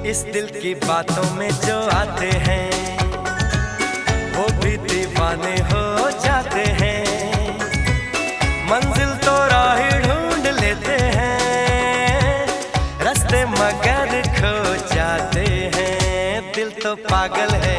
इस दिल की बातों में जो आते हैं वो भी दीवाने हो जाते हैं। मंजिल तो राह ढूंढ लेते हैं, रास्ते मगर खो जाते हैं। दिल तो पागल है